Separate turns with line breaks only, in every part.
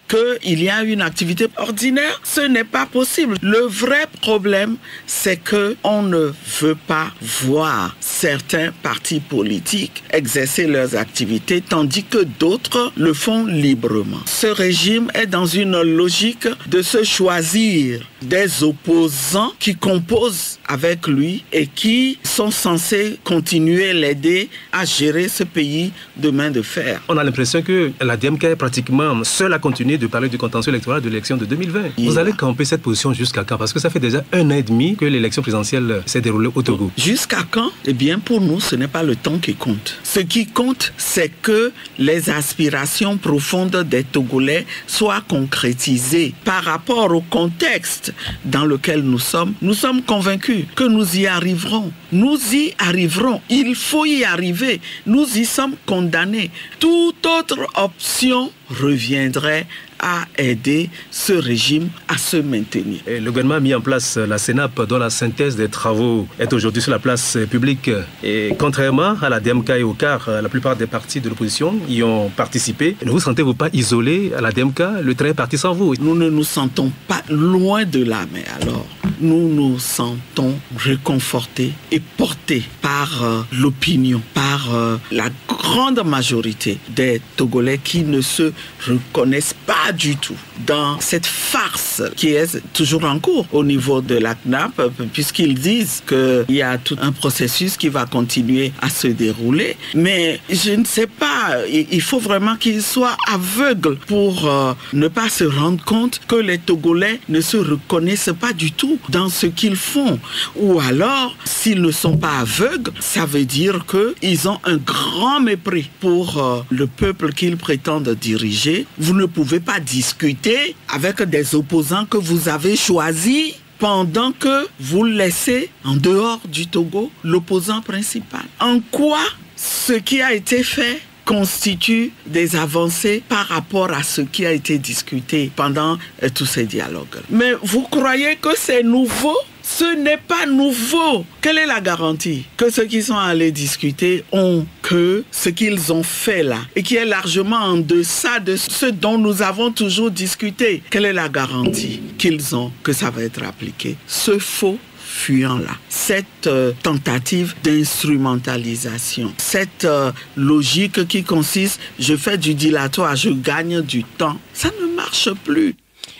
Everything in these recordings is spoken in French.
qu'il y a une activité ordinaire. Ce n'est pas possible. Le vrai problème, c'est qu'on ne veut pas voir certains partis politiques exercer leurs activités, tandis que d'autres le font librement. Ce régime est dans une logique de se choisir des opposants qui composent avec lui et qui sont censés continuer l'aider à gérer ce pays de main de fer.
On a l'impression que la DMK est pratiquement seule à continuer de parler du contentieux électoral de l'élection de 2020. Vous allez camper cette position jusqu'à quand? Parce que ça fait déjà 1 an et demi que l'élection présidentielle s'est déroulée au Togo.
Jusqu'à quand? Eh bien, pour nous, ce n'est pas le temps qui compte. Ce qui compte, c'est que les aspirations profondes des Togolais soient concrétisées par rapport au contexte dans lequel nous sommes. Nous sommes convaincus que nous y arriverons. Nous y arriverons. Il faut y arriver. Nous y sommes condamnés. Toute autre option reviendrait à aider ce régime à se maintenir.
Et le gouvernement a mis en place la CENAP dont la synthèse des travaux est aujourd'hui sur la place publique. Et contrairement à la DMK et au CAR, la plupart des partis de l'opposition y ont participé. Ne vous sentez-vous pas isolé à la DMK? Le train est parti sans vous.
Nous ne nous sentons pas loin de là, mais alors nous nous sentons réconfortés et portés par l'opinion, par la grande majorité des Togolais qui ne se reconnaissent pas du tout dans cette farce qui est toujours en cours au niveau de la CNAP, puisqu'ils disent qu'il y a tout un processus qui va continuer à se dérouler. Mais je ne sais pas, il faut vraiment qu'ils soient aveugles pour ne pas se rendre compte que les Togolais ne se reconnaissent pas du tout dans ce qu'ils font. Ou alors, s'ils ne sont pas aveugles, ça veut dire qu'ils ont un grand mépris pour le peuple qu'ils prétendent diriger. Vous ne pouvez pas discuter avec des opposants que vous avez choisis pendant que vous laissez en dehors du Togo l'opposant principal. En quoi ce qui a été fait constitue des avancées par rapport à ce qui a été discuté pendant tous ces dialogues? Mais vous croyez que c'est nouveau? Ce n'est pas nouveau. Quelle est la garantie que ceux qui sont allés discuter ont que ce qu'ils ont fait là et qui est largement en deçà de ce dont nous avons toujours discuté? Quelle est la garantie qu'ils ont que ça va être appliqué? Ce faux fuyant-là, cette tentative d'instrumentalisation, cette logique qui consiste je fais du dilatoire, je gagne du temps, ça ne marche plus.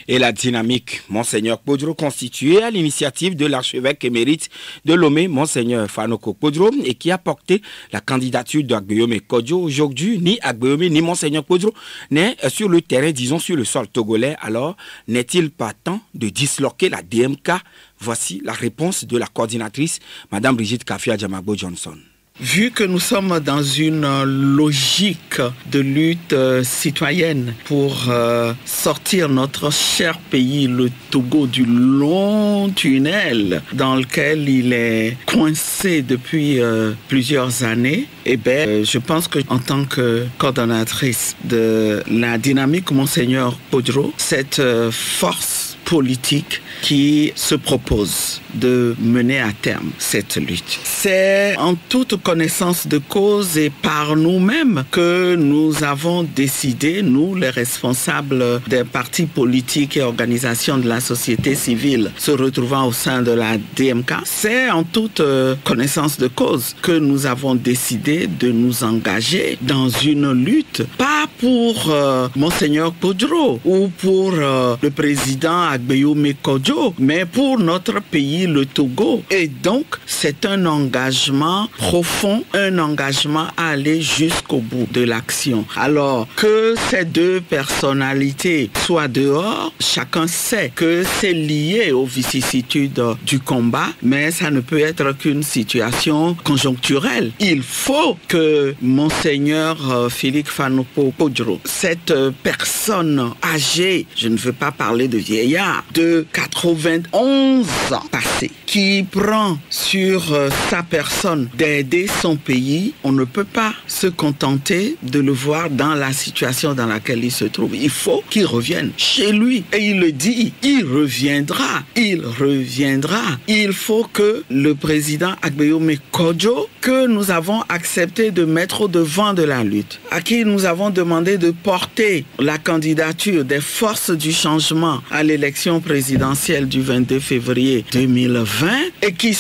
Et la dynamique Monseigneur Kpodro, constituée à l'initiative de l'archevêque émérite de Lomé, Monseigneur Fanoko Kpodro, et qui a porté la candidature d'Agbeyome Kodjo. Aujourd'hui, ni Agbeyome ni Monseigneur Kpodro n'est sur le terrain, disons sur le sol togolais. Alors, n'est-il pas temps de disloquer la DMK? Voici la réponse de la coordinatrice, Madame Brigitte Kafia Djamagbo Johnson.
Vu que nous sommes dans une logique de lutte citoyenne pour sortir notre cher pays, le Togo, du long tunnel dans lequel il est coincé depuis plusieurs années, eh bien, je pense qu'en tant que coordonnatrice de la dynamique Monseigneur Kpodro, cette force politique qui se propose de mener à terme cette lutte. C'est en toute connaissance de cause et par nous-mêmes que nous avons décidé, nous les responsables des partis politiques et organisations de la société civile se retrouvant au sein de la DMK, c'est en toute connaissance de cause que nous avons décidé de nous engager dans une lutte, pas pour Monseigneur Kpodro ou pour le président Agbeyome Kodjo, mais pour notre pays, le Togo. Et donc, c'est un engagement profond, un engagement à aller jusqu'au bout de l'action. Alors, que ces deux personnalités soient dehors, chacun sait que c'est lié aux vicissitudes du combat, mais ça ne peut être qu'une situation conjoncturelle. Il faut que Monseigneur Félix Fanoko Kpodro, cette personne âgée, je ne veux pas parler de vieillard, vieillard de 91 ans passés qui prend sur sa personne d'aider son pays, on ne peut pas se contenter de le voir dans la situation dans laquelle il se trouve. Il faut qu'il revienne chez lui. Et il le dit, il reviendra. Il reviendra. Il faut que le président Agbeyome Kodjo, que nous avons accepté de mettre au devant de la lutte, à qui nous avons demandé de porter la candidature des forces du changement à l'élection présidentielle du 22 février 2020 et qui